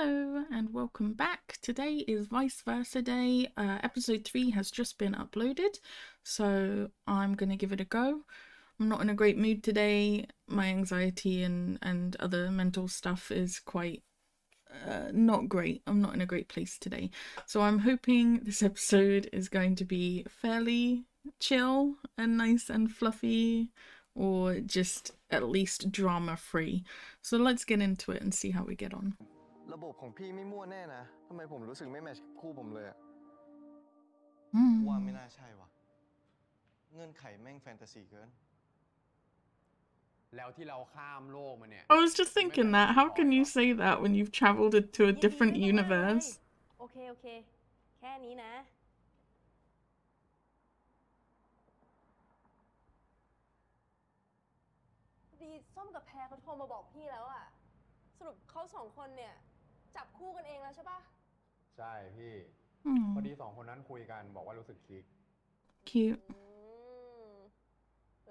Hello and welcome back. Today is Vice Versa Day. Episode 3 has just been uploaded, so I'm gonna give it a go. I'm not in a great mood today. My anxiety and other mental stuff is quite not great. I'm not in a great place today. So I'm hoping this episode is going to be fairly chill and nice and fluffy, or just at least drama free. So let's get into it and see how we get on. ระบบของพี่ไม่มั่วแน่นะทำไมผมรู้สึกไม่แมทช์กับคู่ผมเลยว่าไม่น่าใช่วะเงื่อนไขแม่งแฟนตาซีเกินแล้วที่เราข้ามโลกมาเนี่ย I was just thinking that. How can you say that when you've traveled to a different universe? โอเคแค่นี้นะดีส้มกับแพรเขาโทรมาบอกพี่แล้วอะสรุปเขาสองคนเนี่ยจับคู่กันเองแล้วใช่ปะใช่พี่พอดีสองคนนั้นคุยกันบอกว่ารู้สึกคลิก Cute.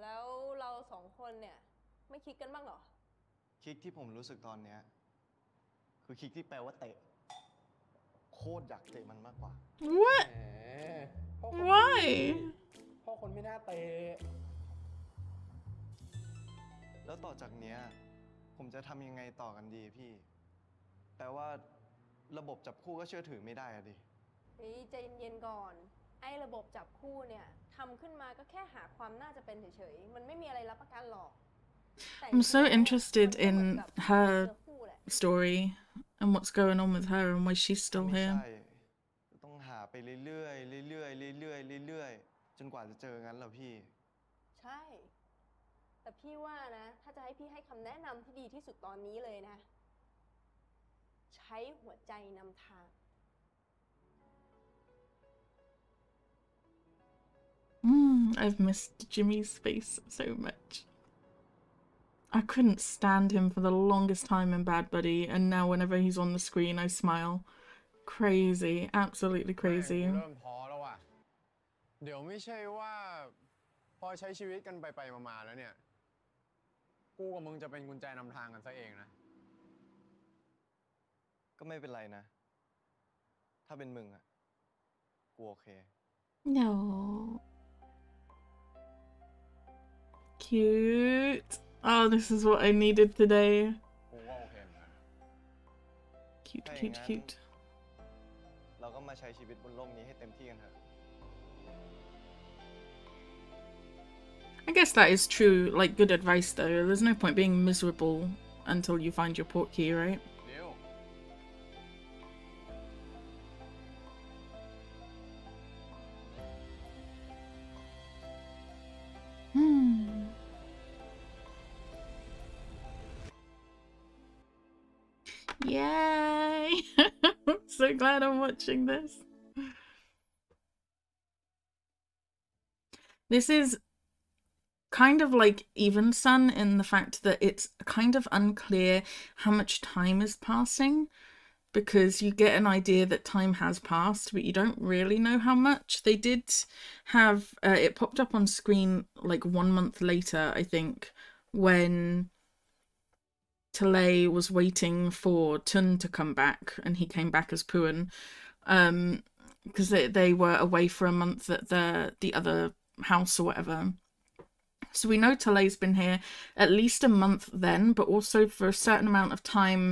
แล้วเราสองคนเนี่ยไม่คลิกกันบ้างเหรอคลิกที่ผมรู้สึกตอนเนี้ยคือคลิกที่แปลว่าเตะโคตรอยากเตะมันมากกว่า What? Why? พ่อคนไม่น่าเตะแล้วต่อจากเนี้ยผมจะทำยังไงต่อกันดีพี่แปลว่าระบบจับคู่ก็เชื่อถือไม่ได้อะดิใจเย็นๆก่อนไอ้ระบบจับคู่เนี่ยทำขึ้นมาก็แค่หาความน่าจะเป็นเฉยๆมันไม่มีอะไรรับประกันหรอก I'm so interested in her story and what's going on with her and why she's still ไม่ here. ใช่ต้องหาไปเรื่อยๆเรื่อยๆจนกว่าจะเจองั้นเหรอพี่ใช่แต่พี่ว่านะถ้าจะให้พี่ให้คำแนะนำที่ดีที่สุดตอนนี้เลยนะใช้หัวใจนำทาง I've missed Jimmy's face so much. I couldn't stand him for the longest time in Bad Buddy, and now whenever he's on the screen I smile. Crazy, absolutely crazy. เริ่มท้อแล้วอ่ะเดี๋ยวไม่ใช่ว่าพอใช้ชีวิตกันไปมาแล้วเนี่ยกูกับมึงจะเป็นกุญแจนำทางกันซะเองนะก็ไม่เป็นไรนะถ้าเป็นมึงอะกูโอเค No. Cute. Oh, this is what I needed today. กูก็โอเคเหมือนกัน Cute. เราก็มาใช้ชีวิตบนโลกนี้ให้เต็มที่กันเถอะ I guess that is true, like good advice though. There's no point being miserable until you find your port key, right? Yay! I'm so glad I'm watching this. This is kind of like Even Sun in the fact that it's kind of unclear how much time is passing, because you get an idea that time has passed, but you don't really know how much. They did have, it popped up on screen like 1 month later, I think, when Talay was waiting for Tun to come back, and he came back as Puan, because they were away for a month at the other house or whatever. So we know Talay's been here at least a month then, but also for a certain amount of time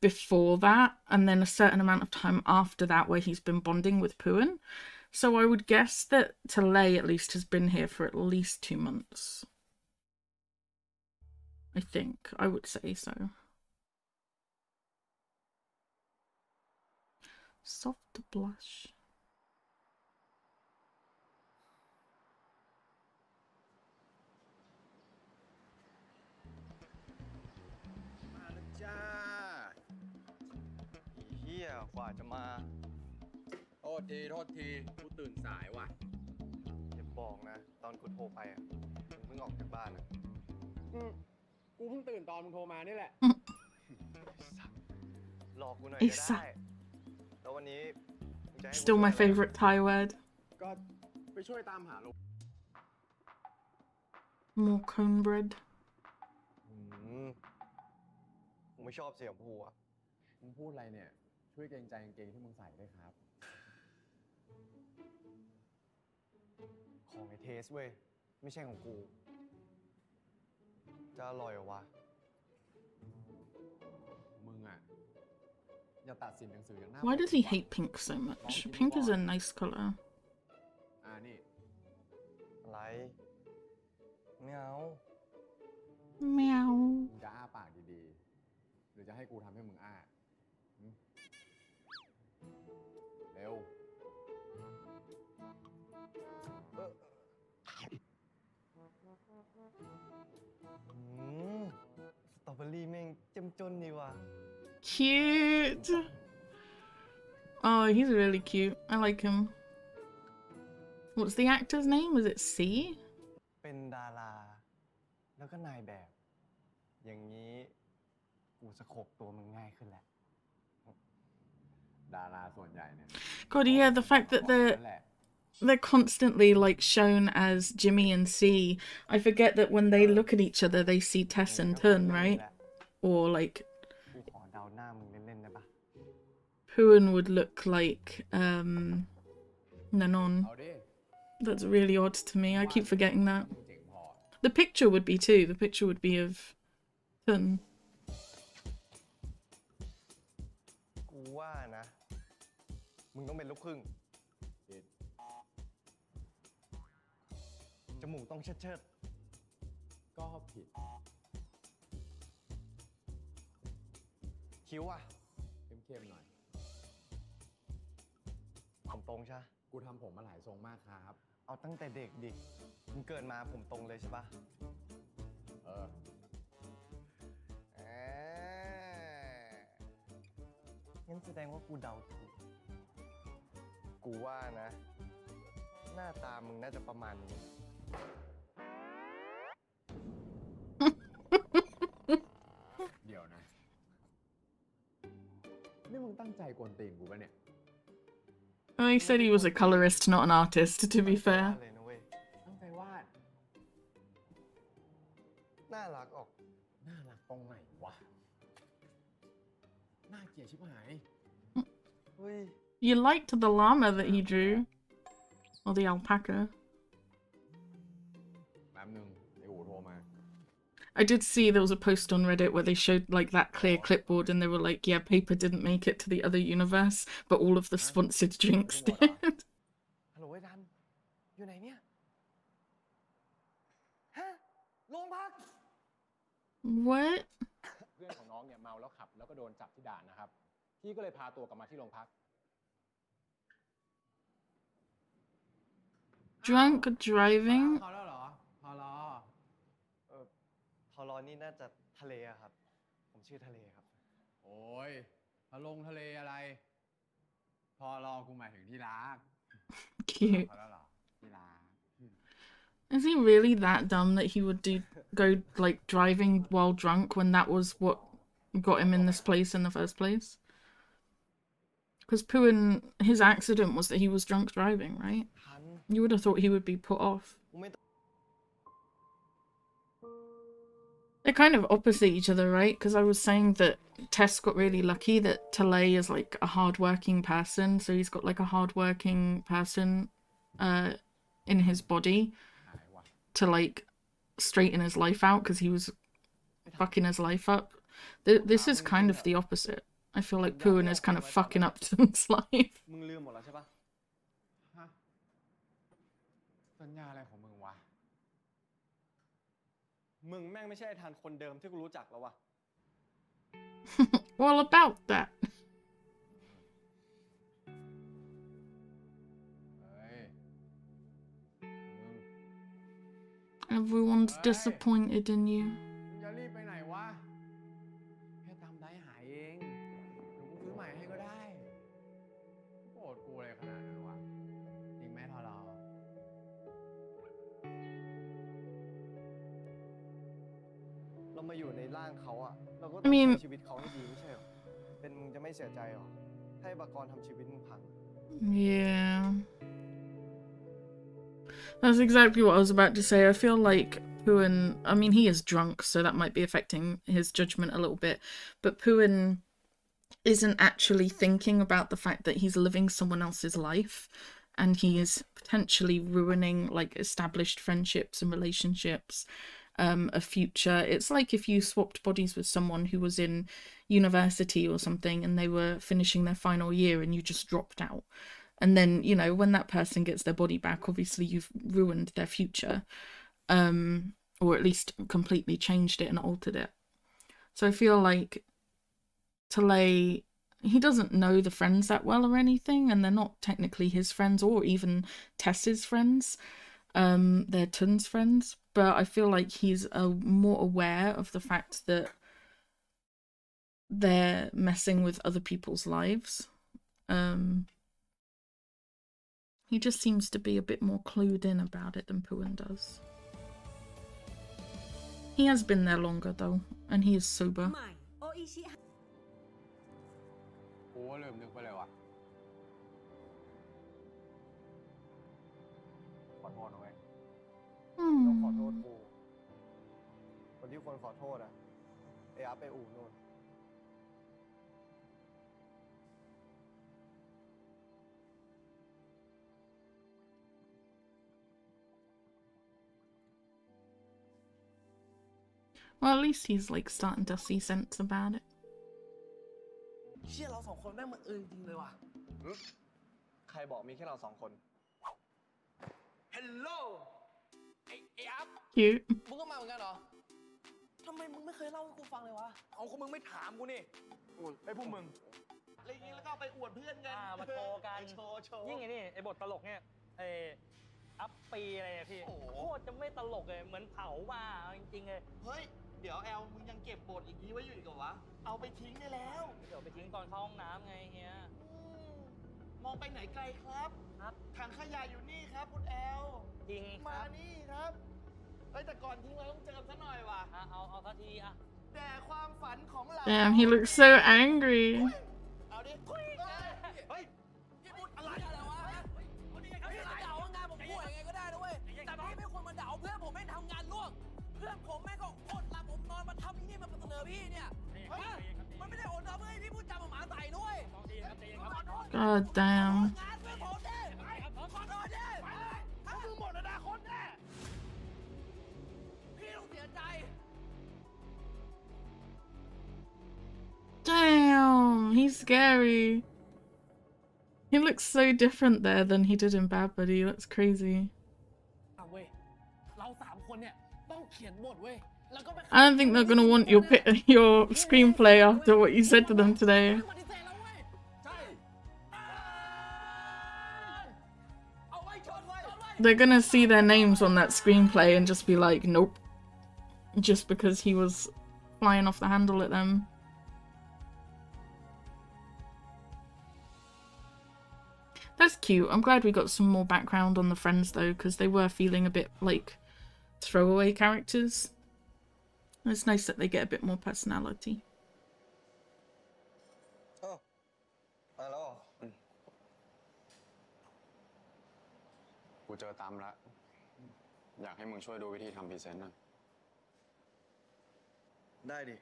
before that, and then a certain amount of time after that where he's been bonding with Puan. So I would guess that Talay at least has been here for at least 2 months. I think. I would say so. Soft blush. Yeah, กว่าจะมาโทษทีกูตื่นสายว่ะอย่าบอกนะตอนกูโทรไปอ่ะมึงเพิ่งออกจากบ้านอ่ะกูเพิ่งตื่นตอนมึงโทรมานี่แหละหลอกกูหน่อยก็ได้แล้ววันนี้ Still my favorite Thai word. ก็ไปช่วยตามหาลูก More cornbread. กูไม่ชอบเสียงพูอ่ะ มึงพูดอะไรเนี่ยช่วยเกรงใจกางเกงที่มึงใส่ด้วยครับของไอเทสเว้ยไม่ใช่ของกูจะอร่อยเหรอวะมึงอ่ะอย่าตัดสินหนังสืออย่างหน้า Why does he hate pink so much? Pink is a nice color. นี่ อะไรไม่เอา Meow. มึงจะอ้าปากดีๆหรือจะให้กูทำให้มึงอ้าเร็วสตรอเบอรี่แม่งเจ้มจนดีว่ะ Cute. Oh, he's really cute. I like him. What's the actor's name? Was it C? เป็นดาราแล้วก็นายแบบอย่างนี้กูสโคบตัวมึงง่ายขึ้นแหละดาราส่วนใหญ่เนี่ย God, yeah, the fact that they're constantly like shown as Jimmy and C. I forget that when they look at each other, they see Tess and Tun, right? Or like กูขอเดาหน้ามึงเล่นๆได้ปะ Puan would look like Nanon. เอาดิ That's really odd to me. I keep forgetting that. มึงเจ๋งพอ The picture would be too. The picture would be of Tun. กูว่านะมึงต้องเป็นลูกครึ่งจมูกต้องเชิด ก็ผิด คิ้วอ่ะ เข้มๆหน่อย ผมตรงใช่ กูทำผมมาหลายทรงมากครับ เอาตั้งแต่เด็กดิมึงเกิดมาผมตรงเลยใช่ปะงั้นแสดงว่ากูเดาถูกกูว่านะ หน้าตามึงน่าจะประมาณนี้ เดี๋ยวนะ นี่มึงตั้งใจกวนตีนกูปะเนี่ย Oh, he said he was a colorist, not an artist, to be fair. เลยนะเว้ย ตั้งใจวาด น่ารักออก น่ารักตรงไหนวะ น่าเกลียดชิบหาย เฮ้ย You liked the llama that he drew. Or the alpaca. แป๊บนึงไอ้อู๋โทรมา I did see there was a post on Reddit where they showed like that clear clipboard and they were like, yeah, paper didn't make it to the other universe, but all of the sponsored drinks did. ฮัลโหลไอ้ดันอยู่ไหนเนี่ย ฮะ โรงพัก What? เพื่อนของน้องเนี่ยเมาแล้วขับแล้วก็โดนจับที่ด่านนะครับ พี่ก็เลยพาตัวกลับมาที่โรงพัก Drunk driving? พอแล้วเหรอ พอรอ ทอรอนี่น่าจะทะเลอะครับ ผมชื่อทะเลครับ โอ้ยทะลงทะเลอะไร พอรอกูหมายถึงที่รัก Cute. พอแล้วเหรอ ที่รัก Is he really that dumb that he would go like driving while drunk when that was what got him in this place in the first place? Because Puan, his accident was that he was drunk driving, right? ทัน You would have thought he would be put off. กูไม่ They're kind of opposite each other, right? Because I was saying that Tess got really lucky that Talay is like a hardworking person, so he's got like a hardworking person in his body to like straighten his life out because he was fucking his life up. This is kind of the opposite. I feel like Puan is kind of fucking up Tun's life. มึงลืมหมดแล้วใช่ปะ ฮะ สัญญาอะไรของมึงวะ มึงแม่งไม่ใช่ไอ้ทันคนเดิมที่กูรู้จักแล้ววะ All about that. เฮ้ย Everyone's disappointed in you. มึงจะรีบไปไหนวะ แค่ตามได้หายเอง เดี๋ยวกูซื้อใหม่ให้ก็ได้ โกรธกูอะไรขนาดนั้นวะ จริงไหมทอรอ เรามาอยู่ในร่างเขาอะเราก็ต้ I อง mean ใช้ชีวิตเขาให้ดีไม่ใช่หรอ เป็นมึงจะไม่เสียใจหรอ ให้บากรทำชีวิตมึงพัง Yeah. That's exactly what I was about to say. I feel like Puan, I mean, he is drunk, so that might be affecting his judgment a little bit. But Puan isn't actually thinking about the fact that he's living someone else's life and he is potentially ruining like established friendships and relationships, a future. It's like if you swapped bodies with someone who was in university or something and they were finishing their final year and you just dropped out. And then, you know, when that person gets their body back, obviously you've ruined their future, or at least completely changed it and altered it. So I feel like Talay, he doesn't know the friends that well or anything, and they're not technically his friends or even Tess's friends. They're Tun's friends, but I feel like he's more aware of the fact that they're messing with other people's lives. He just seems to be a bit more clued in about it than Puan does. He has been there longer though, and he is sober. กูก็ลืมนึกไปเลยว่ะขอโทษนะเว้ยต้องขอโทษกูคนที่ควรขอโทษอะไอ้อัพไปอู่นู่น Well, at least he's like starting to see sense about it. เชี่ยเราสองคนแม่งมันจริงเลยว่ะ ใครบอกมีแค่เราสองคน Hello ไอ้อัพ Cute. มึงก็มาเหมือนกันเหรอทำไมมึงไม่เคยเล่าให้กูฟังเลยวะเอาคนมึงไม่ถามกูนี่ไอ้พวกมึง อะไรอย่างงี้แล้วก็ไปอวดเพื่อนกันมาโชว์กันโชว์ยิ่งไอ้นี่ไอ้บทตลกเนี่ยไอ้อัพปีอะไรอะพี่โคตรจะไม่ตลกเลยเหมือนเผามาจริงๆเลยเฮ้ยเดี๋ยวแอลมึงยังเก็บบทอีกนี้ไว้อยู่อีกเหรอวะเอาไปทิ้งได้แล้วเดี๋ยวไปทิ้งตอนเข้าห้องน้ำไงเฮียมองไปไหนไกลครับถังขยะอยู่นี่ครับคุณแอลจริงมานี่ครับเฮ้ยแต่ก่อนทิ้งเราต้องเจอซะหน่อยว่ะเอาสักทีอะแต่ความฝันของเรา Damn, he looks so angry. เอาดิเฮ้ยพี่พูดอะไรวะพี่เดาว่างานผมพูดยังไงก็ได้นะเว้ยแต่พี่ไม่ควรมาเดาเพื่อนผมไม่ทำงานล่วงเพื่อนผมแม่งก็อดหลับผมนอนมาทำที่นี่มาเสนอพี่เนี่ยมันไม่ได้อดนอนเพื่อให้พี่พูดจาหมาใส่ด้วย God damn. งานเพื่อนผมดิขอโทษดิถ้ามึงหมดอนาคตแน่พี่ต้องเสียใจ Damn, he's scary. He looks so different there than he did in Bad Buddy. That's crazy. I don't think they're gonna want your screenplay after what you said to them today. They're gonna see their names on that screenplay and just be like, nope. Just because he was flying off the handle at them. That's cute. I'm glad we got some more background on the friends though, because they were feeling a bit like throwaway characters. It's nice that they get a bit more personality. Oh, hello. กูเจอตามละอยากให้มึงช่วยดูวิธีทำพรีเซนต์นะได้ดิ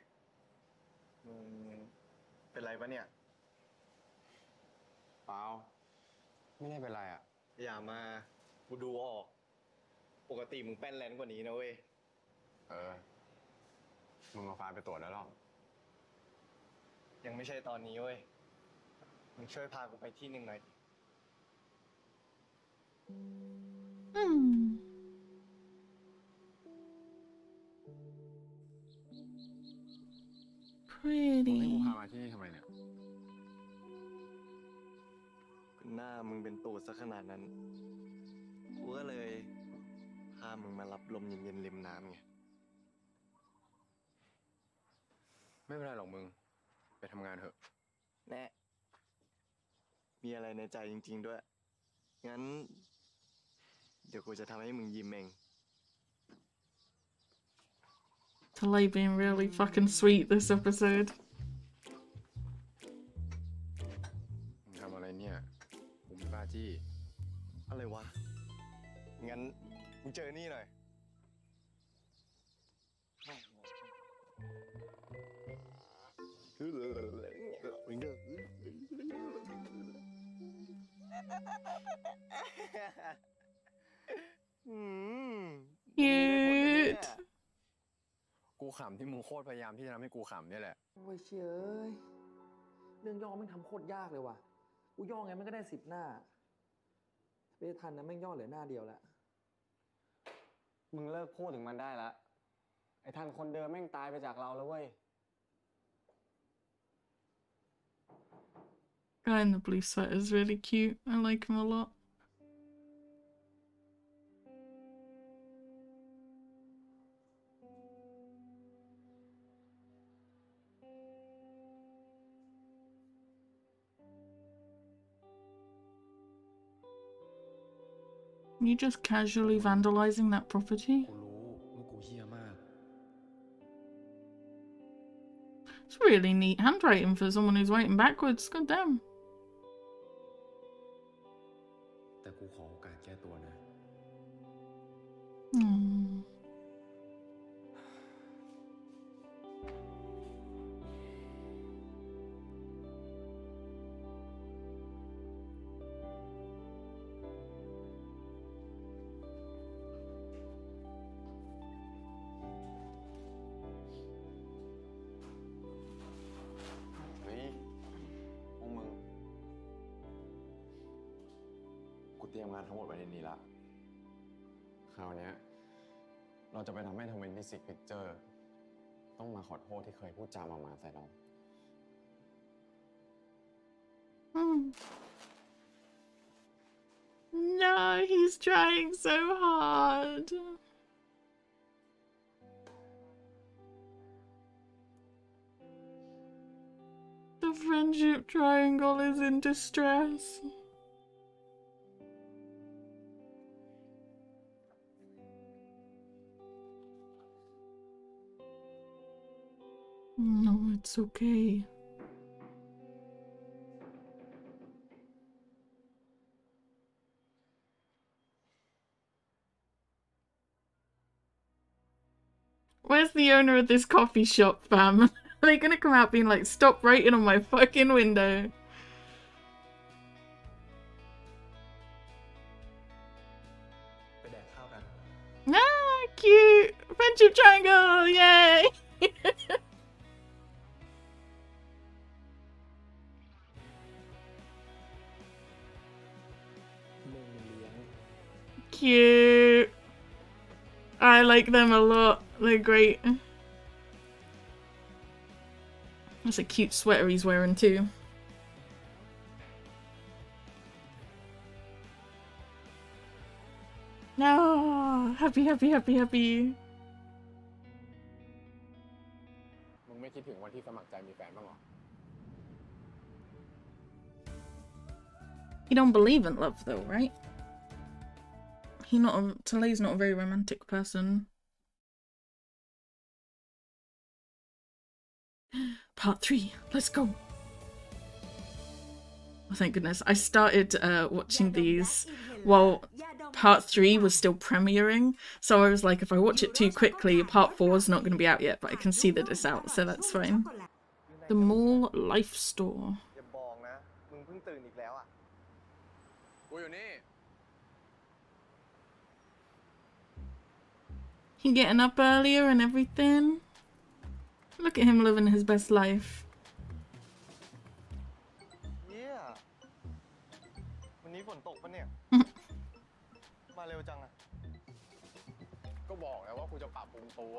เป็นไรปะเนี่ยเปล่าไม่ได้เป็นไรอ่ะอย่ามากูดูออกปกติมึงแป้นแลนกว่านี้นะเว้ยมึงเอาไฟล์ไปตรวจแล้วหรอยังไม่ใช่ตอนนี้เว้ยมึงช่วยพากูไปที่หนึ่งหน่อยดิPretty. ให้กูพามาที่นี่ทำไมเนี่ยหน้ามึงเป็นตูดซะขนาดนั้นกูก็เลยพามึงมารับลมเย็นๆริมน้ำไงไม่เป็นไรหรอกมึงไปทำงานเถอะแน่มีอะไรในใจจริงๆด้วยงั้นเดี๋ยวกูจะทำให้มึงยิ้มเอง Talay being really fucking sweet this episode. มึงทำอะไรเนี่ยกูไม่บ้าจี้อะไรวะงั้นมึงเจอนี่หน่อย Cute. กูขำที่มึงโคตรพยายามที่จะทำให้กูขำนี่แหละ โอ้ยเชยเรื่องย่อแม่งทำโคตรยากเลยว่ะ กูย่อไงมันก็ได้10 หน้าถ้าไปทันนะแม่งย่อเหลือหน้าเดียวแล้ว มึงเลิกพูดถึงมันได้ละไอ้ท่านคนเดิมแม่งตายไปจากเราแล้วเว้ย Guy in the blue sweater is really cute. I like him a lot. You just casually vandalizing that property? กูรู้ว่ากูเหี้ยมาก It's really neat handwriting for someone who's writing backwards. God damn. แต่กูขอโอกาสแก้ตัวนะ Hmm.กูเตรียมงานทั้งหมดไว้ในนี้ละคราวนี้เราจะไปทำให้26 Picture ต้องมาขอโทษที่เคยพูดจามาใส่เรา No, he's trying so hard. The friendship triangle is in distress. No, it's okay. Where's the owner of this coffee shop, fam? Are they gonna come out being like, stop writing on my fucking window? Ah, cute! Friendship triangle! Yay! Cute! I like them a lot. They're great. That's a cute sweater he's wearing too. No! Happy, happy, happy, happy. มึงไม่คิดถึงวันที่สมัครใจมีแฟนบ้างหรอ You don't believe in love though, right? Talei's not a very romantic person. Part 3, let's go. Oh, thank goodness. I started watching these while part 3 was still premiering, so I was like, if I watch it too quickly, part 4 is not going to be out yet, but I can see that it's out, so that's fine. The Mall Life Store. อย่าบอกนะ มึงเพิ่งตื่นอีกแล้วอ่ะ กูอยู่นี่ He getting up earlier and everything. Look at him living his best life. เยี่ยวันนี้ฝนตกปะเนี่ย มาเร็วจังอ่ะ ก็บอกแล้วว่ากูจะปรับปรุงตัว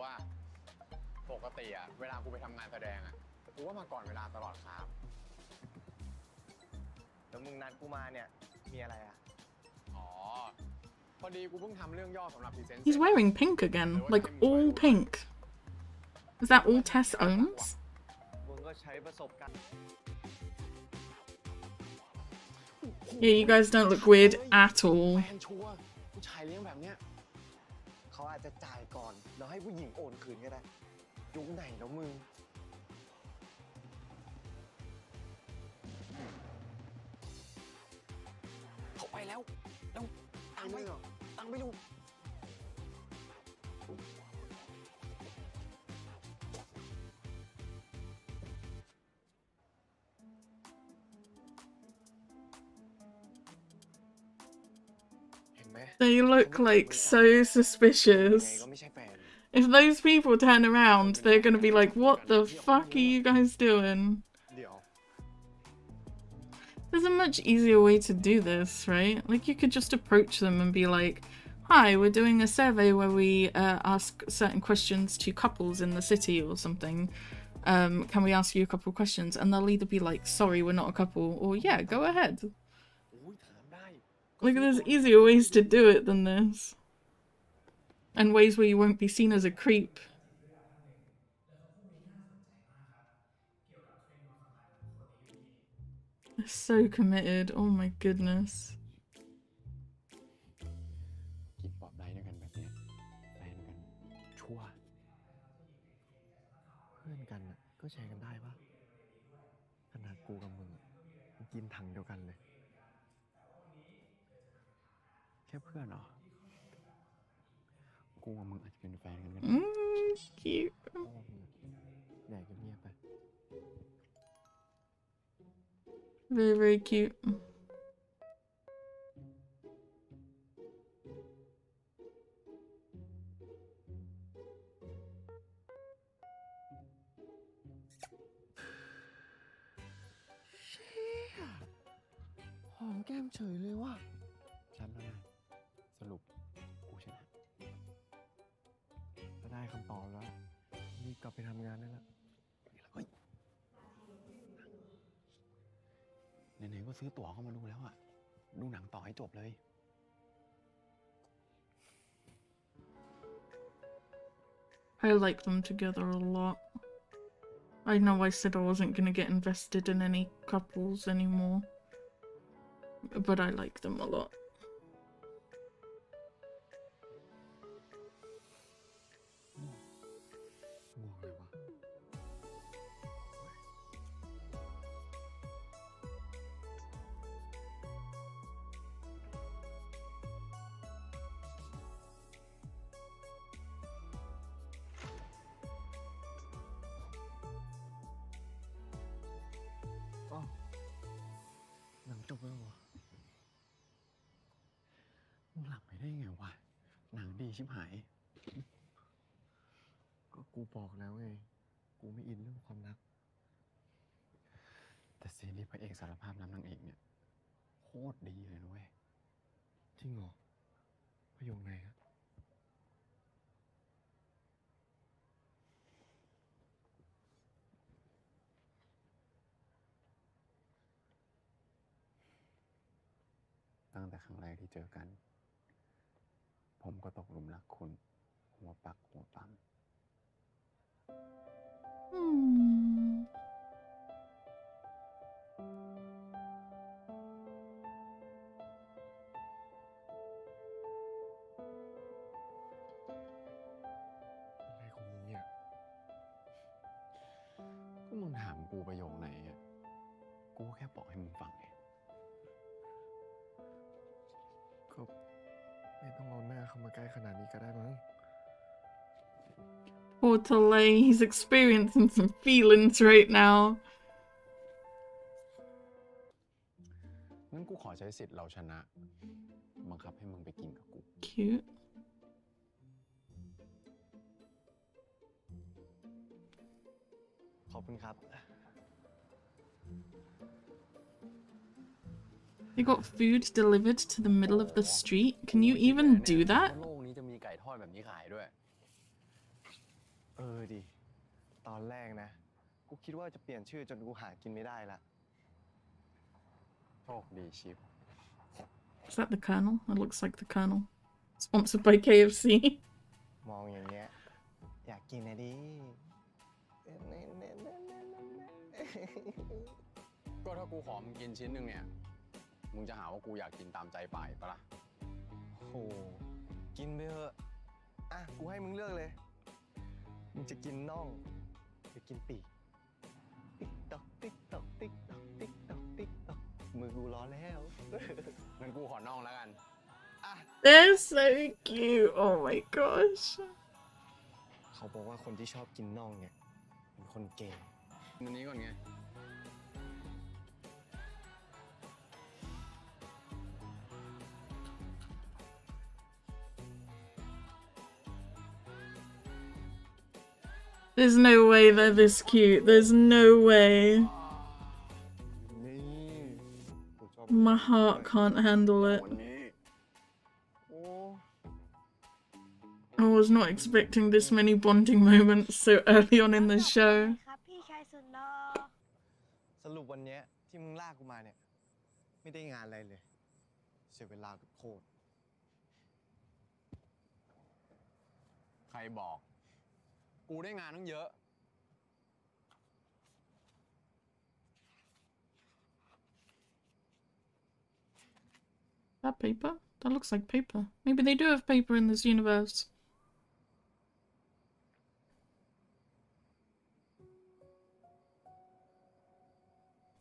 ปกติอะเวลากูไปทำงานแสดงอะกูว่ามาก่อนเวลาตลอดครับ แล้วมึงนัดกูมาเนี่ย มีอะไรอ่ะ อ๋อ พอดีกูเพิ่งทำเรื่องย่อสำหรับพรีเซนต์ He's wearing pink again, like all pink. Is that all Tess owns? มึงก็ใช้ประสบการณ์ Yeah, you guys don't look weird at all. แฟนชัวร์ผู้ชายเลี้ยงแบบเนี้ยเขาอาจจะจ่ายก่อนแล้วให้ผู้หญิงโอนคืนก็ได้ยุคไหนแล้วมึง เขาไปแล้วเร็วตังไปดู เ They look like so suspicious. If those people turn around, they're gonna be like, what the fuck are you guys doing? There's a much easier way to do this, right? Like, you could just approach them and be like, hi, we're doing a survey where we ask certain questions to couples in the city or something. Can we ask you a couple questions? And they'll either be like, sorry, we're not a couple, or yeah, go ahead. Like, there's easier ways to do it than this. And ways where you won't be seen as a creep. They're so committed, oh my goodness. กินปอบได้ด้วยกันแบบเนี้ยแฟนกันชั่วเพื่อนกันน่ะก็แชร์กันได้ปะขนาดกูกับมึงมันกินถังเดียวกันเลยแค่เพื่อนเหรอกูกับมึงอาจจะเป็นแฟนกันก็ได้ Cute. ใหญ่กันเงียบไป Very, very cute. หอมแก้มเฉยเลยว่ะจำแล้วนะสรุปกูชนะก็ได้คำตอบแล้วรีบกลับไปทำงานได้แล้วเฮ้ยไหนๆก็ซื้อตั๋วเข้ามาดูแล้วอะดูหนังต่อให้จบเลย I like them together a lot. I know I said I wasn't gonna get invested in any couples anymore. But I like them a lot. Oh, หนังจบแล้วเหรอมึงหลับไปได้ไงวะหนังดีชิบหายก็กูบอกแล้วไงกูไม่อินเรื่องความรักแต่ซีรีส์พระเอกสารภาพรักนางเอกเนี่ยโคตรดีเลยนะเว้ยจริงเหรอประโยคไหนฮะตั้งแต่ครั้งแรกที่เจอกันผมก็ตกหลุมรักคุณหัวปักหัวปั๊ม อะไรของมึงเนี่ยก็มึงถามกูประโยคไหนอ่ะกูแค่บอกให้มึงฟังไงก็ไม่ต้องเอาหน้าเข้ามาใกล้ขนาดนี้ก็ได้มั้ง Poor Tolay, he's experiencing some feelings right now. งั้นกูขอใช้สิทธิ์เราชนะบังคับให้มึงไปกินกับกู Cute. They got food delivered to the middle of the street. Can you even do that? โลกนี้จะมีไก่ทอดแบบนี้ขายด้วยดิตอนแรกนะกูคิดว่าจะเปลี่ยนชื่อจนกูหากินไม่ได้ละโชคดีชิป Is that the Colonel? It looks like the Colonel. Sponsored by KFC. มองอย่างเงี้ยอยากกินนะดิ ก็ถ้ากูขอมึงกินชิ้นหนึ่งเนี่ยมึงจะหาว่ากูอยากกินตามใจป่ายปะล่ะ โหกินไปเถอะอ่ะกูให้มึงเลือกเลยมึงจะกินน่องหรือกินปีกติ๊กตอกติ๊กตอกติ๊กตอกติ๊กตอกติ๊กตอกมือกูร้อนแล้ว งั้นกูขอน่องแล้วกัน They're so cute. Oh my gosh. เขาบอกว่าคนที่ชอบกินน่องเนี่ยเป็นคนเกย์ อันนี้ก่อนไง There's no way they're this cute. There's no way. นี่กูชอบ My heart can't handle it. วันนี้โอ้ I was not expecting this many bonding moments so early on in the show. ครับพี่ชายสุดหล่อ สรุปวันเนี้ยที่มึงลากกูมาเนี่ยไม่ได้งานอะไรเลยเสียเวลาโคตร ใครบอก กูได้งานตั้งเยอะ That paper? That looks like paper. Maybe they do have paper in this universe.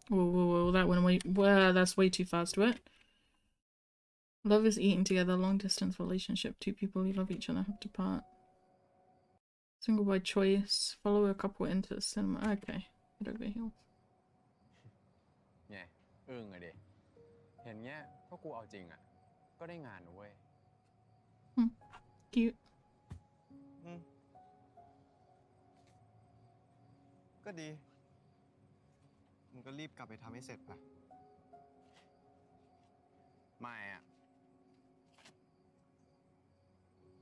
Whoa, that went way... Well, that's way too fast, what? Love is eating together, long distance relationship. Two people who love each other have to part. Single by choice. Follow a couple into the cinema. Okay. Get over here. ไงอึ้งอะดิเห็นเงี้ยก็กูเอาจริงอะก็ได้งานนะเว้ย Cute. ก็ดีมึงก็รีบกลับไปทำให้เสร็จไป ไม่อะ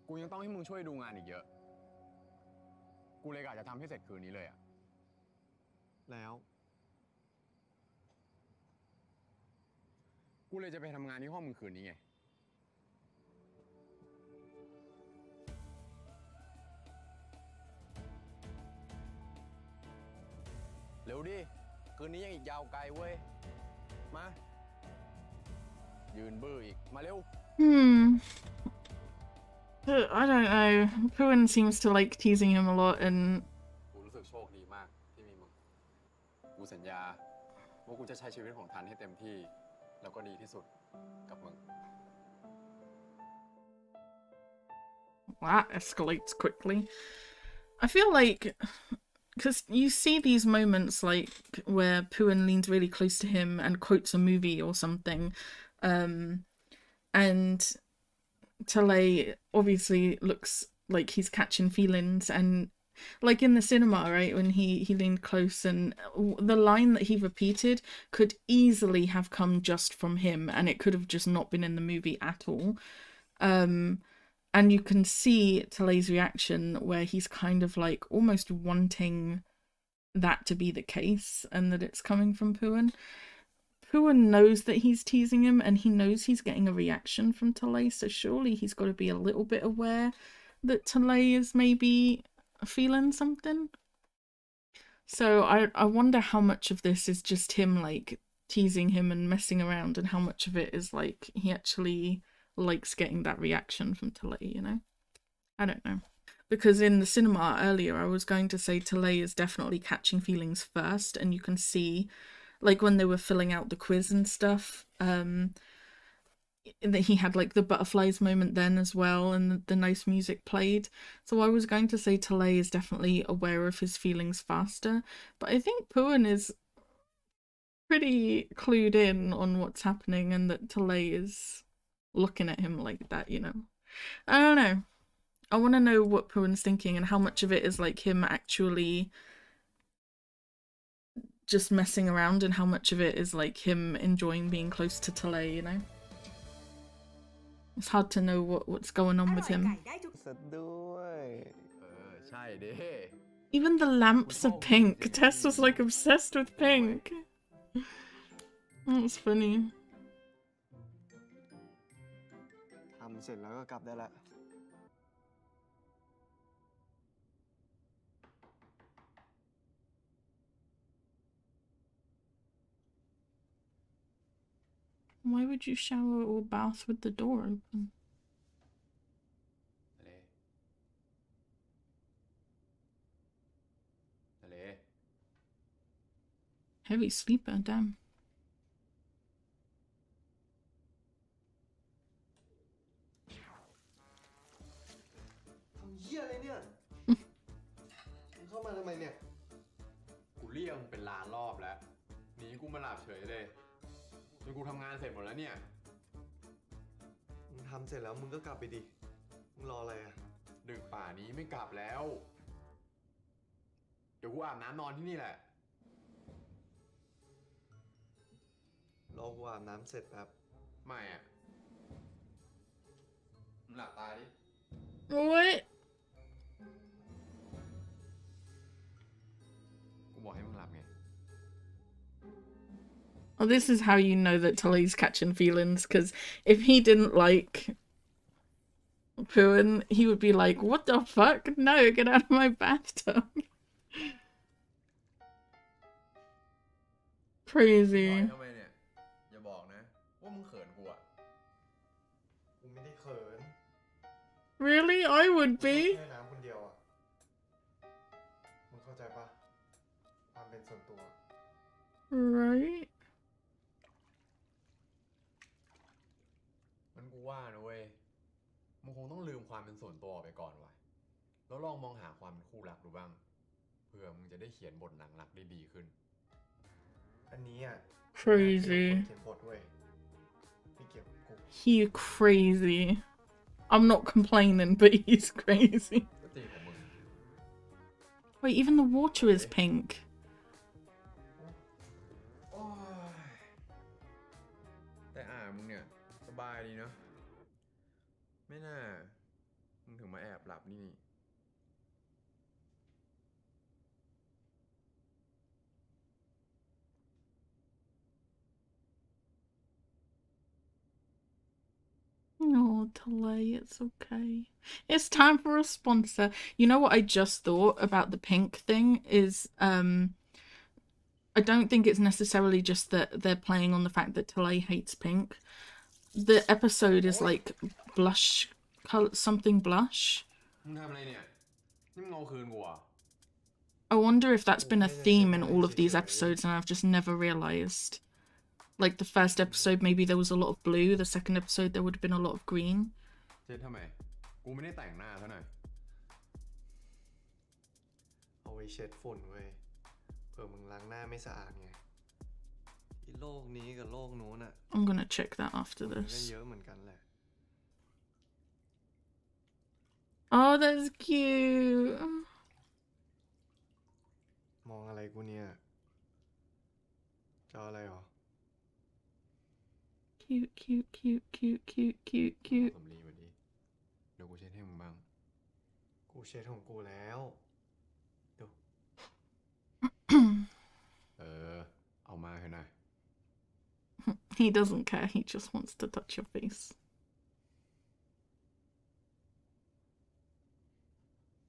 กูยังต้องให้มึงช่วยดูงานอีกเยอะ กูเลยกะจะทำให้เสร็จคืนนี้เลยอะ แล้ว กูเลยจะไปทำงานที่ห้องมึงคืนนี้ไง เร็วดิ คืนนี้ยังอีกยาวไกลเว้ย มา ยืนบื้ออีก มาเร็ว I don't know. Pooin seems to like teasing him a lot and... กูรู้สึกโชคดีมากที่มีมึง กูสัญญาว่ากูจะใช้ชีวิตของทันให้เต็มที่ แล้วก็ดีที่สุดกับมึง That escalates quickly. I feel like... Because you see these moments like where Pooin leans really close to him and quotes a movie or something. And Talay obviously looks like he's catching feelings, and like in the cinema, right, when he leaned close, and the line that he repeated could easily have come just from him, and it could have just not been in the movie at all. And you can see Talay's reaction where he's kind of like almost wanting that to be the case and that it's coming from Pooin. Pooin knows that he's teasing him and he knows he's getting a reaction from Talay, so surely he's got to be a little bit aware that Talay is maybe feeling something. So I wonder how much of this is just him like teasing him and messing around, and how much of it is like he actually likes getting that reaction from Talay, you know? I don't know. Because in the cinema earlier, I was going to say Talay is definitely catching feelings first, and you can see, like when they were filling out the quiz and stuff, that he had like the butterflies moment then as well, and the nice music played. So I was going to say Talay is definitely aware of his feelings faster, but I think Pooin is pretty clued in on what's happening, and that Talay is looking at him like that, you know? I don't know. I want to know what Pooin's thinking and how much of it is like him actually just messing around, and how much of it is like him enjoying being close to Talay, you know? It's hard to know what's going on with him. เสร็จด้วย ใช่ดิ Even the lamps are pink. Tess was like obsessed with pink. That's funny. ทำเสร็จแล้วก็กลับได้ละ Why would you shower or bath with the door open? ทะเล Heavy sleeper, damn. ทำเหี้ยอะไรเนี่ย มึงเข้ามาทำไมเนี่ย กูเรียกมึงเป็นล้านรอบแล้วหนีกูมาหลับเฉยเลยจนกูทำงานเสร็จหมดแล้วเนี่ย มึงทำเสร็จแล้วมึงก็กลับไปดิ มึงรออะไรอะ ดึกป่านี้ไม่กลับแล้ว เดี๋ยวกูอาบน้ำนอนที่นี่แหละรอกูอาบน้ำเสร็จแป๊บไม่อ่ะมึงหลับตาดิ What? กูบอกให้มึงหลับไง Well, this is how you know that Tully's catching feelings, because if he didn't like Pooin, he would be like, what the fuck? No, get out of my bathtub. Crazy. ทำไมเนี่ยอย่าบอกนะว่ามึงเขินกูอ่ะ กูไม่ได้เขิน Really? I would แค่ be. น้ำคนเดียวอ่ะมึงเข้าใจปะความเป็นส่วนตัว Right? มันกูว่านะเว้ยมึงคงต้องลืมความเป็นส่วนตัวออกไปก่อนว่ะแล้วลองมองหาความเป็นคู่รักดูบ้างเผื่อมึงจะได้เขียนบทหนังรักได้ดีขึ้น อันนี้อ่ะ Crazy. เขียนบทเว้ยไม่เกี่ยวกับกู He crazy. I'm not complaining, but he's crazy. ก็ตีของมึง Wait, even the water is pink. โอ้ยแต่มึงเนี่ยสบายดีเนาะไม่น่ามึงถึงมาแอบหลับนี่ Oh, Tully, it's okay. It's time for a sponsor. You know what I just thought about the pink thing is, I don't think it's necessarily just that they're playing on the fact that Tully hates pink. The episode is like blush, color, something blush. มึงทำอะไรเนี่ยนี่มึงเอาคืนกูอ่ะ I wonder if that's been a theme in all of these episodes and I've just never realised. Like the first episode, maybe there was a lot of blue. The second episode, there would have been a lot of green. เจ๊ทำไมกูไม่ได้แต่งหน้าเท่าไหร่ เอาไว้เช็ดฝุ่นเว้ยเผื่อมึงล้างหน้าไม่สะอาดไงที่โลกนี้กับโลกนู้นอ่ะ I'm gonna check that after มันก็ this. เยอะเหมือนกันแหละ Oh, that's cute. มองอะไรกูเนี่ยจะเอาอะไรหรอ Cute, cute, cute, cute, cute, cute, cute. สำลีมาดิเดี๋ยวกูเช็ดให้มึงบ้าง กูเช็ดของกูแล้วดู เอามาให้หน่อย He doesn't care, he just wants to touch your face.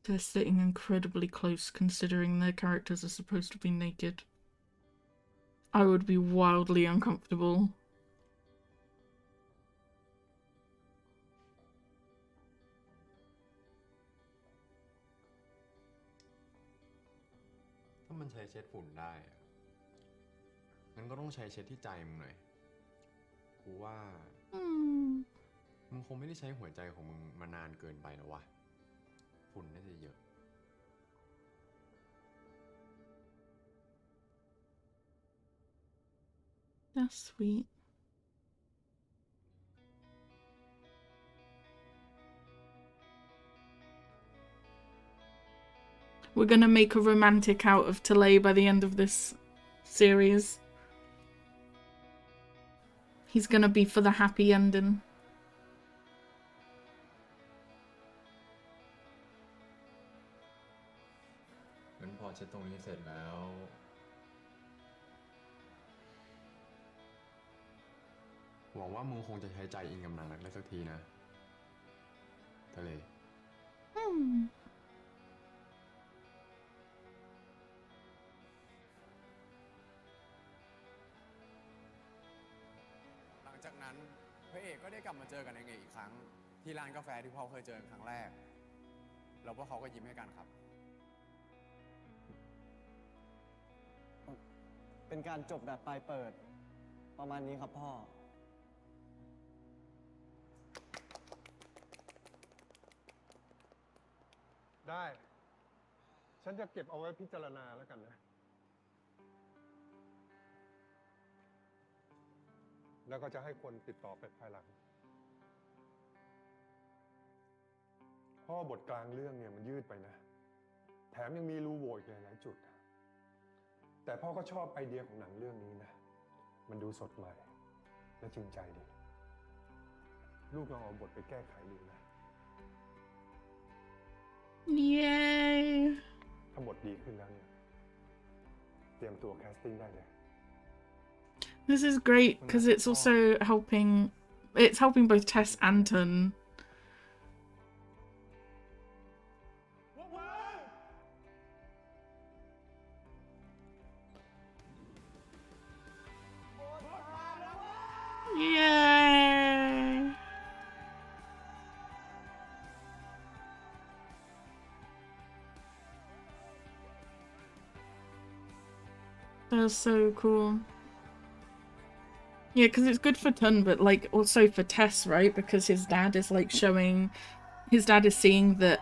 They're sitting incredibly close considering their characters are supposed to be naked. I would be wildly uncomfortable. ถ้ามันใช้เช็ดฝุ่นได้อะงั้นก็ต้องใช้เช็ดที่ใจมึงหน่อย กูว่า มึงคงไม่ได้ใช้หัวใจของมึงมานานเกินไปแล้ววะ ฝุ่นน่าจะเยอะ That's sweet. We're gonna make a romantic out of Talay by the end of this series. He's gonna be for the happy ending. งั้นพอเช็ดตรงนี้เสร็จแล้ว หวังว่ามึงคงจะใช้ใจอินกับนางรักได้สักทีนะ ทะเล หลังจากนั้นพระเอกก็ได้กลับมาเจอกันในเอกอีกครั้ง ที่ร้านกาแฟที่เขาเคยเจอกันครั้งแรก แล้วพวกเขาก็ยิ้มให้กันครับ เป็นการจบแบบปลายเปิด ประมาณนี้ครับพ่อ ได้ ฉันจะเก็บเอาไว้พิจารณาแล้วกันนะ แล้วก็จะให้คนติดต่อไปภายหลัง เพราะว่าบทกลางเรื่องเนี่ยมันยืดไปนะ แถ แถมยังมีรูโหว่อีกหลายจุดแต่พ่อก็ชอบไอเดียของหนังเรื่องนี้นะมันดูสดใหม่และจริงใจดีลูกลองเอาบทไปแก้ไขดูนะ Yay! ถ้าบทดีขึ้นแล้วเนี่ยเตรียมตัวแคสติ้งได้เลย This is great because it's also helping both Tess and Tun. Yay! That's so cool. Yeah, because it's good for Tun, but like also for Tess, right? Because his dad is like showing, his dad is seeing that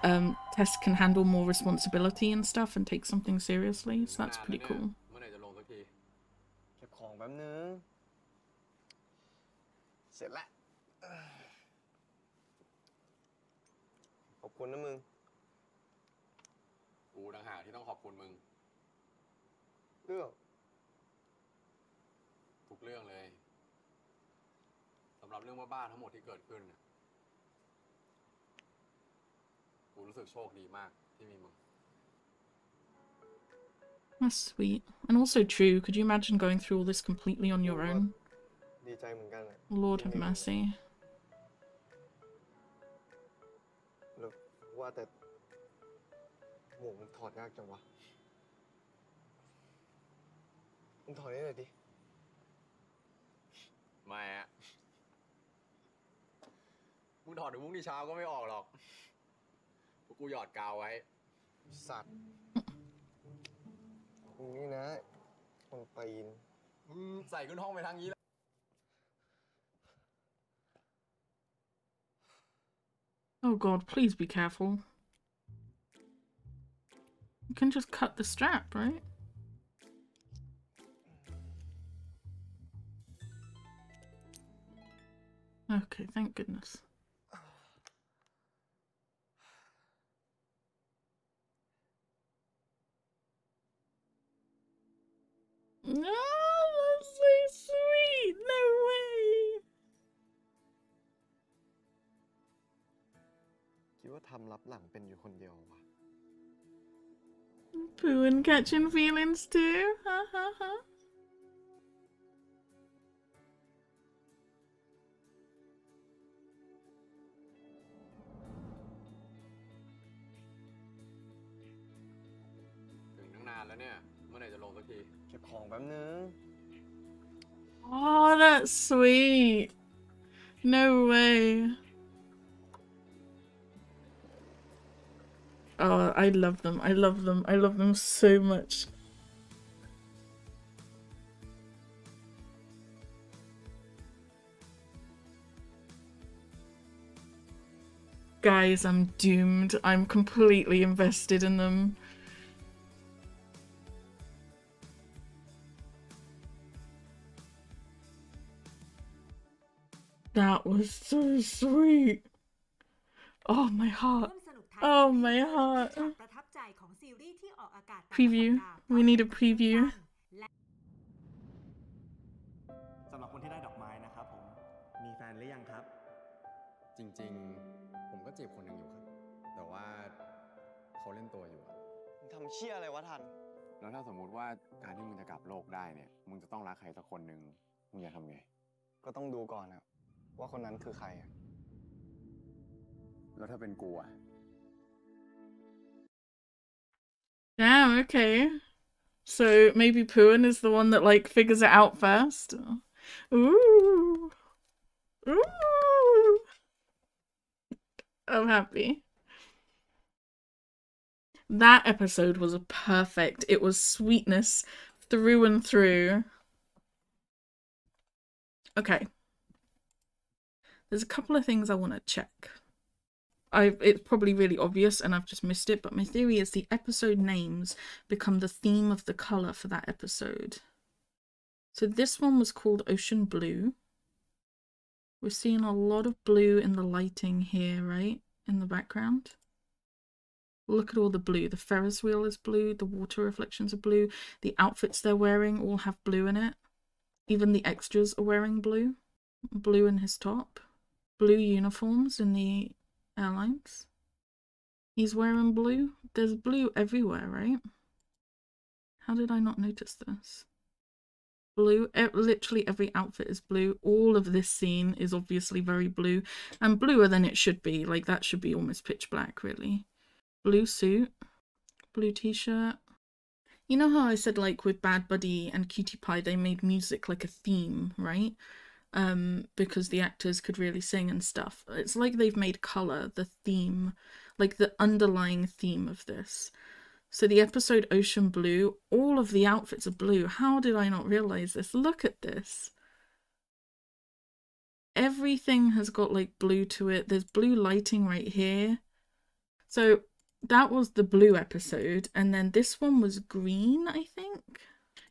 Tess can handle more responsibility and stuff and take something seriously. So that's pretty cool. เก็บของแป๊บนึงเสร็จแล้วขอบคุณนะมึง กูต่างหากที่ต้องขอบคุณมึง เรื่อง ทุกเรื่องเลยสำหรับเรื่องบ้าๆทั้งหมดที่เกิดขึ้นน่ะกูรู้สึกโชคดีมากที่มีมึง That's sweet. And also true. Could you imagine going through all this completely on your own? ดีใจเหมือนกันเลย Lord have mercy. แล้วว่าแต่หมวกมันถอดยากจังวะมึงถอดได้เลยดิ ไม่อะมึงถอดถึงพรุ่งนี้เช้าก็ไม่ออกหรอกเพราะกูหยอดกาวไว้ สัตว์มึงนี่นะคนตีน มึงใส่ขึ้นห้องไปทางนี้แล้ว Oh god, please be careful. You can just cut the strap, right? Okay, thank goodness. No, that's so sweet! No way! คิดว่าทำรับหลังเป็นอยู่คนเดียววะ Pooh and catching feelings too? Ha ha ha. Oh, that's sweet. No way. Oh, I love them. I love them. I love them so much. Guys, I'm doomed. I'm completely invested in them. That was so sweet. Oh, my heart. Oh, my heart. Preview. We need a preview. สำหรับคนที่ได้ดอกไม้นะครับผมมีแฟนหรือยังครับ จริงๆผมก็จีบคนหนึ่งอยู่ครับแต่ว่าเขาเล่นตัวอยู่อะ มึงทำเชี่ยอะไรวะทัน แล้วถ้าสมมุติว่าการที่มึงจะกลับโลกได้เนี่ยมึงจะต้องรักใครสักคนหนึ่งมึงอยากทำไง ก็ต้องดูก่อนครับว่าคนนั้นคือใครอะ แล้วถ้าเป็นกูอะ Damn, okay. So maybe Poohin is the one that like figures it out first. Ooh. Ooh. I'm happy. That episode was perfect. It was sweetness through and through. Okay. There's a couple of things I want to check. It's probably really obvious and I've just missed it, but my theory is the episode names become the theme of the colour for that episode. So this one was called Ocean Blue. We're seeing a lot of blue in the lighting here, right? In the background. Look at all the blue. The Ferris wheel is blue. The water reflections are blue. The outfits they're wearing all have blue in it. Even the extras are wearing blue. Blue in his top. Blue uniforms in the airlines. He's wearing blue. There's blue everywhere, right? How did I not notice this? Blue. Literally every outfit is blue. All of this scene is obviously very blue. And bluer than it should be. Like, that should be almost pitch black, really. Blue suit. Blue t-shirt. You know how I said, like, with Bad Buddy and Cutie Pie, they made music like a theme, right? Because the actors could really sing and stuff. It's like they've made colour the theme, like the underlying theme of this. So the episode Ocean Blue, all of the outfits are blue. How did I not realise this? Look at this. Everything has got like blue to it. There's blue lighting right here. So that was the blue episode. And then this one was green, I think.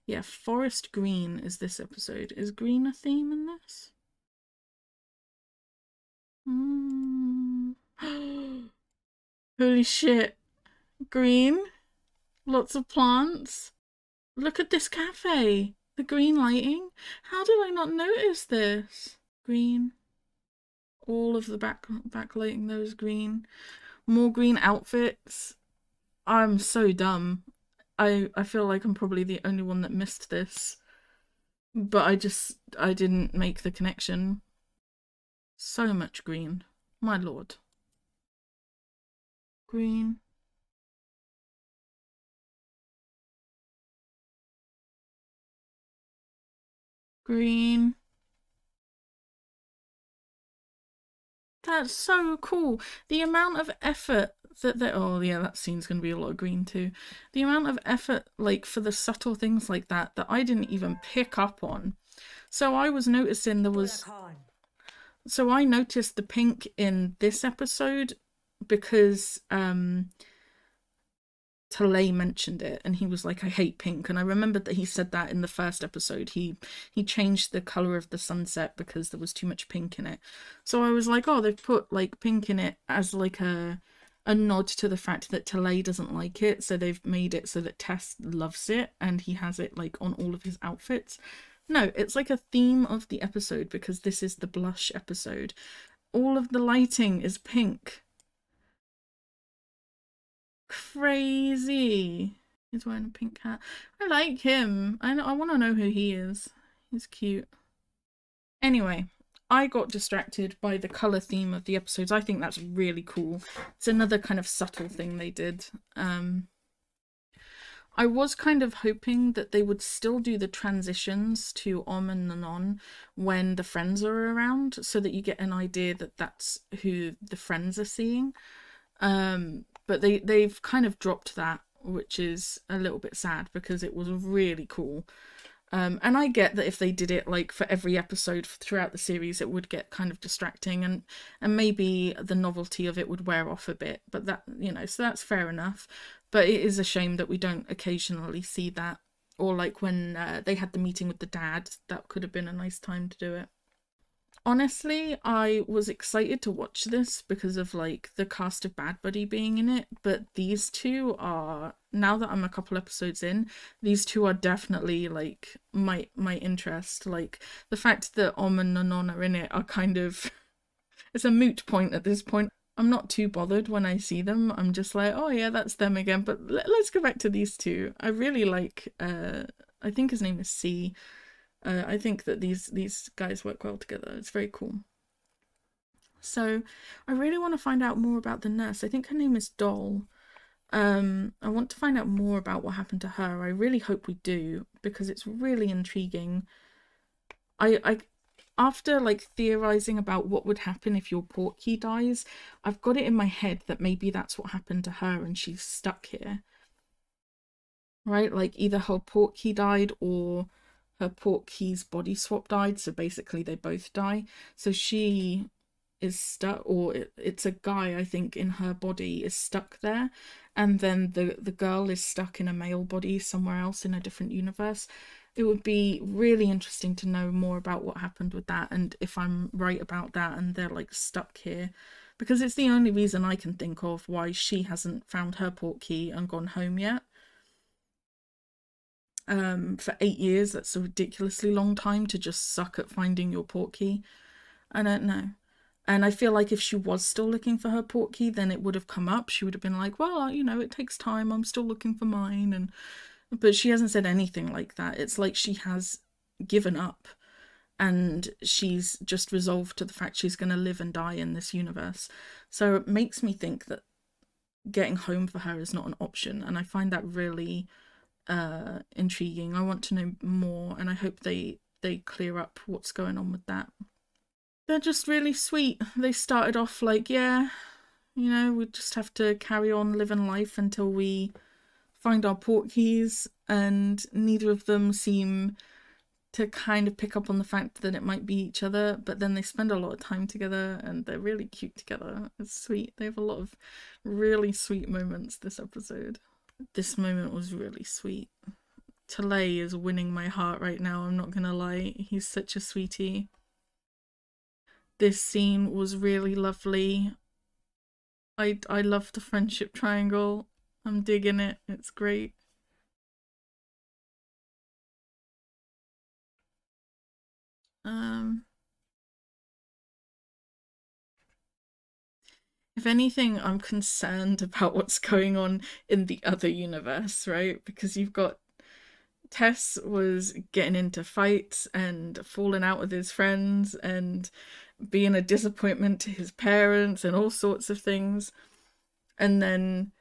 Yeah, forest green is this episode. Is green a theme in this? Holy shit. Green. Lots of plants. Look at this cafe. The green lighting. How did I not notice this? Green. All of the backlighting there is green. More green outfits. I'm so dumb. I feel like I'm probably the only one that missed this. But I didn't make the connection. So much green. My lord. Green. Green. That's so cool. The amount of effort that they— oh yeah, that scene's gonna be a lot of green too. The amount of effort, like, for the subtle things like that I didn't even pick up on. So I was noticing there was— so I noticed the pink in this episode because Talay mentioned it and he was like, I hate pink. And I remembered that he said that in the first episode. He changed the colour of the sunset because there was too much pink in it. So I was like, oh, they've put like pink in it as like a nod to the fact that Talay doesn't like it. So they've made it so that Tess loves it and he has it like on all of his outfits. No, it's like a theme of the episode because this is the blush episode. All of the lighting is pink. Crazy. He's wearing a pink hat. I like him. I want to know who he is. He's cute. Anyway, I got distracted by the colour theme of the episodes. I think that's really cool. It's another kind of subtle thing they did. I was kind of hoping that they would still do the transitions to and Nanon when the friends are around so that you get an idea that that's who the friends are seeing. But they've kind of dropped that, which is a little bit sad because it was really cool. And I get that if they did it like for every episode throughout the series, it would get kind of distracting and maybe the novelty of it would wear off a bit. But that, you know, so that's fair enough. But it is a shame that we don't occasionally see that. Or like when they had the meeting with the dad, that could have been a nice time to do it. Honestly, I was excited to watch this because of like the cast of Bad Buddy being in it, but these two are, now that I'm a couple episodes in, these two are definitely like my interest. Like the fact that and Nanon are in it are kind of, it's a moot point at this point. I'm not too bothered when I see them. I'm just like, oh yeah, that's them again. But let's go back to these two. I really like, I think his name is C. I think that these guys work well together. It's very cool. So I really want to find out more about the nurse. I think her name is Doll. I want to find out more about what happened to her. I really hope we do because it's really intriguing. I after like theorizing about what would happen if your portkey dies, I've got it in my head that maybe that's what happened to her and she's stuck here. Right? Like either her portkey died or her portkey's body swap died, so basically they both die. So she is stuck, or it's a guy, I think, in her body is stuck there, and then the girl is stuck in a male body somewhere else in a different universe. It would be really interesting to know more about what happened with that, and if I'm right about that and they're like stuck here, because it's the only reason I can think of why she hasn't found her portkey and gone home yet. For 8 years, that's a ridiculously long time to just suck at finding your portkey. I don't know. And I feel like if she was still looking for her portkey, then it would have come up. She would have been like, well, you know, it takes time, I'm still looking for mine. But she hasn't said anything like that. It's like she has given up and she's just resolved to the fact she's going to live and die in this universe. So it makes me think that getting home for her is not an option, and I find that really intriguing. I want to know more, and I hope they clear up what's going on with that. They're just really sweet. They started off like, yeah, you know, we just have to carry on living life until we find our portkeys, and neither of them seem to kind of pick up on the fact that it might be each other, but then they spend a lot of time together and they're really cute together. It's sweet. They have a lot of really sweet moments this episode. This moment was really sweet. Talay is winning my heart right now, I'm not gonna lie. He's such a sweetie. This scene was really lovely. I love the friendship triangle. I'm digging it. It's great. If anything, I'm concerned about what's going on in the other universe, right? Because you've got Tess was getting into fights and falling out with his friends and being a disappointment to his parents and all sorts of things. And then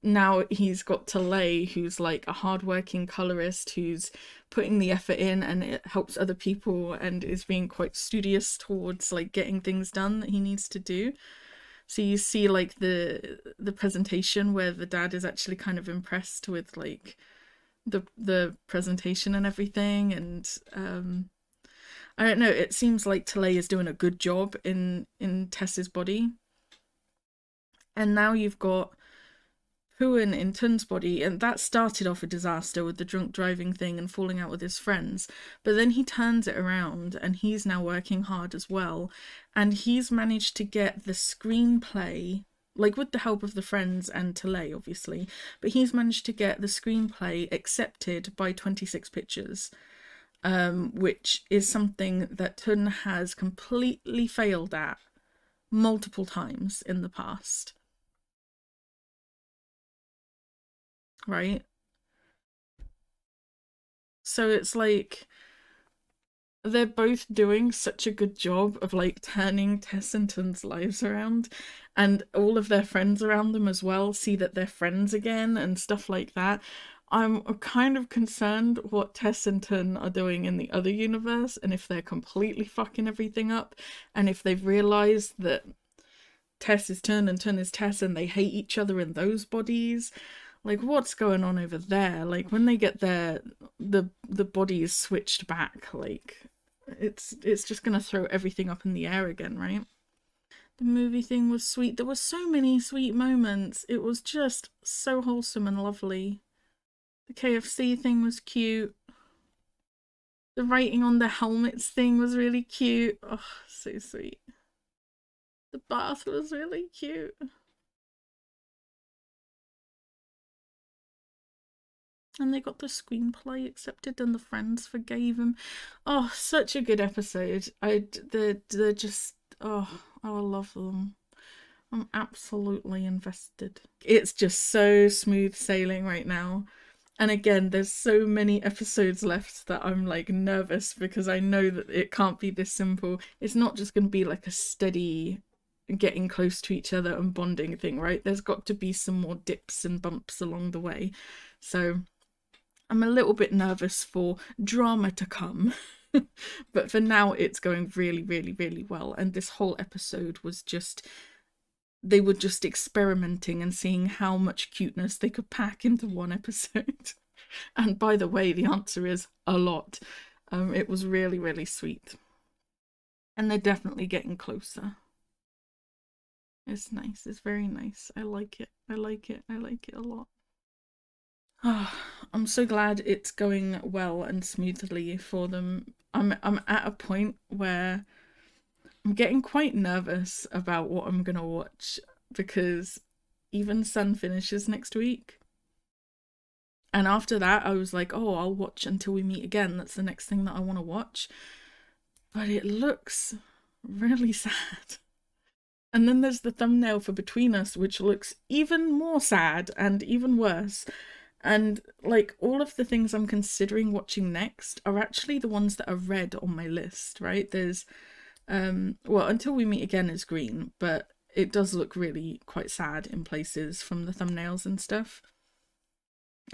now he's got Talay, who's like a hardworking colorist who's putting the effort in and it helps other people and is being quite studious towards like getting things done that he needs to do. So you see like the presentation where the dad is actually kind of impressed with like the presentation and everything, and I don't know, it seems like Talay is doing a good job in Tess's body. And now you've got Huan in Tun's body, and that started off a disaster with the drunk driving thing and falling out with his friends, but then he turns it around and he's now working hard as well, and he's managed to get the screenplay, like with the help of the friends and Talay obviously, but he's managed to get the screenplay accepted by 26 Pictures, which is something that Tun has completely failed at multiple times in the past. Right? So it's like they're both doing such a good job of like turning Tess and Tun's lives around, and all of their friends around them as well see that they're friends again and stuff like that. I'm kind of concerned what Tess and Tun are doing in the other universe, and if they're completely fucking everything up, and if they've realised that Tess is Tun and Tun is Tess and they hate each other in those bodies. Like, what's going on over there? Like, when they get there, the body is switched back. Like, it's just gonna throw everything up in the air again, right? The movie thing was sweet. There were so many sweet moments. It was just so wholesome and lovely. The KFC thing was cute. The writing on the helmets thing was really cute. Oh, so sweet. The bath was really cute. And they got the screenplay accepted and the friends forgave him. Oh, such a good episode. They're just, oh, I love them. I'm absolutely invested. It's just so smooth sailing right now. And again, there's so many episodes left that I'm like nervous because I know that it can't be this simple. It's not just going to be like a steady getting close to each other and bonding thing, right? There's got to be some more dips and bumps along the way. So I'm a little bit nervous for drama to come, but for now it's going really, really, really well. And this whole episode was just, they were just experimenting and seeing how much cuteness they could pack into one episode. And by the way, the answer is a lot. It was really, really sweet. And they're definitely getting closer. It's nice. It's very nice. I like it. I like it. I like it a lot. Oh, I'm so glad it's going well and smoothly for them. I'm at a point where I'm getting quite nervous about what I'm gonna watch because Even Sun finishes next week. And after that, I was like, oh, I'll watch Until We Meet Again. That's the next thing that I want to watch. But it looks really sad. And then there's the thumbnail for Between Us, which looks even more sad and even worse. And like all of the things I'm considering watching next are actually the ones that are red on my list, right? There's well, Until We Meet Again is green, but it does look really quite sad in places from the thumbnails and stuff.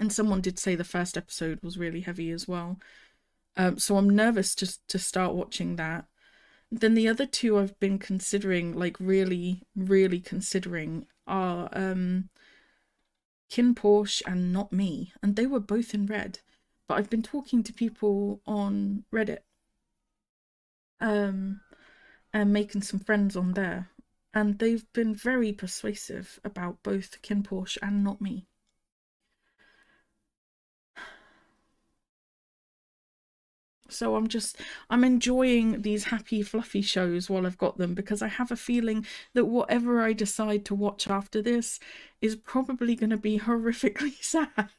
And someone did say the first episode was really heavy as well. So I'm nervous just to start watching that. Then the other two I've been considering, like really, really considering, are Kin Porsche and Not Me. And they were both in red. But I've been talking to people on Reddit. And making some friends on there. And they've been very persuasive about both Kin Porsche and Not Me. So I'm enjoying these happy, fluffy shows while I've got them, because I have a feeling that whatever I decide to watch after this is probably going to be horrifically sad.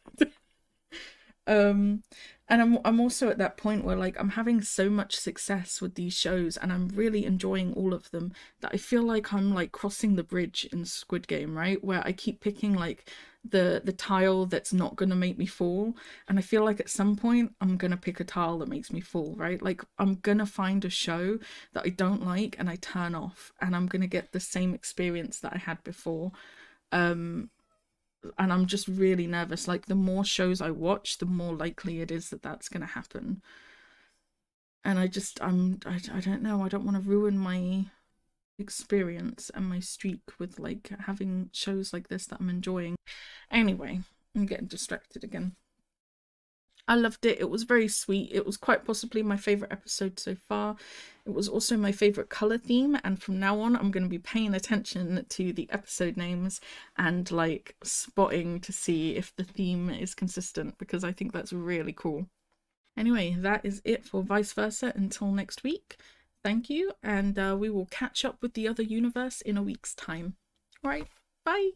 And I'm also at that point where like I'm having so much success with these shows and I'm really enjoying all of them that I feel like I'm like crossing the bridge in Squid Game, right? Where I keep picking like the tile that's not gonna make me fall, and I feel like at some point I'm gonna pick a tile that makes me fall, right? Like I'm gonna find a show that I don't like and I turn off, and I'm gonna get the same experience that I had before. And I'm just really nervous. Like the more shows I watch, the more likely it is that that's going to happen. And I don't know. I don't want to ruin my experience and my streak with like having shows like this that I'm enjoying. Anyway, I'm getting distracted again. I loved it. It was very sweet. It was quite possibly my favourite episode so far. It was also my favourite colour theme, and from now on I'm going to be paying attention to the episode names and like spotting to see if the theme is consistent, because I think that's really cool. Anyway, that is it for Vice Versa until next week. Thank you, and we will catch up with the other universe in a week's time. Alright, bye!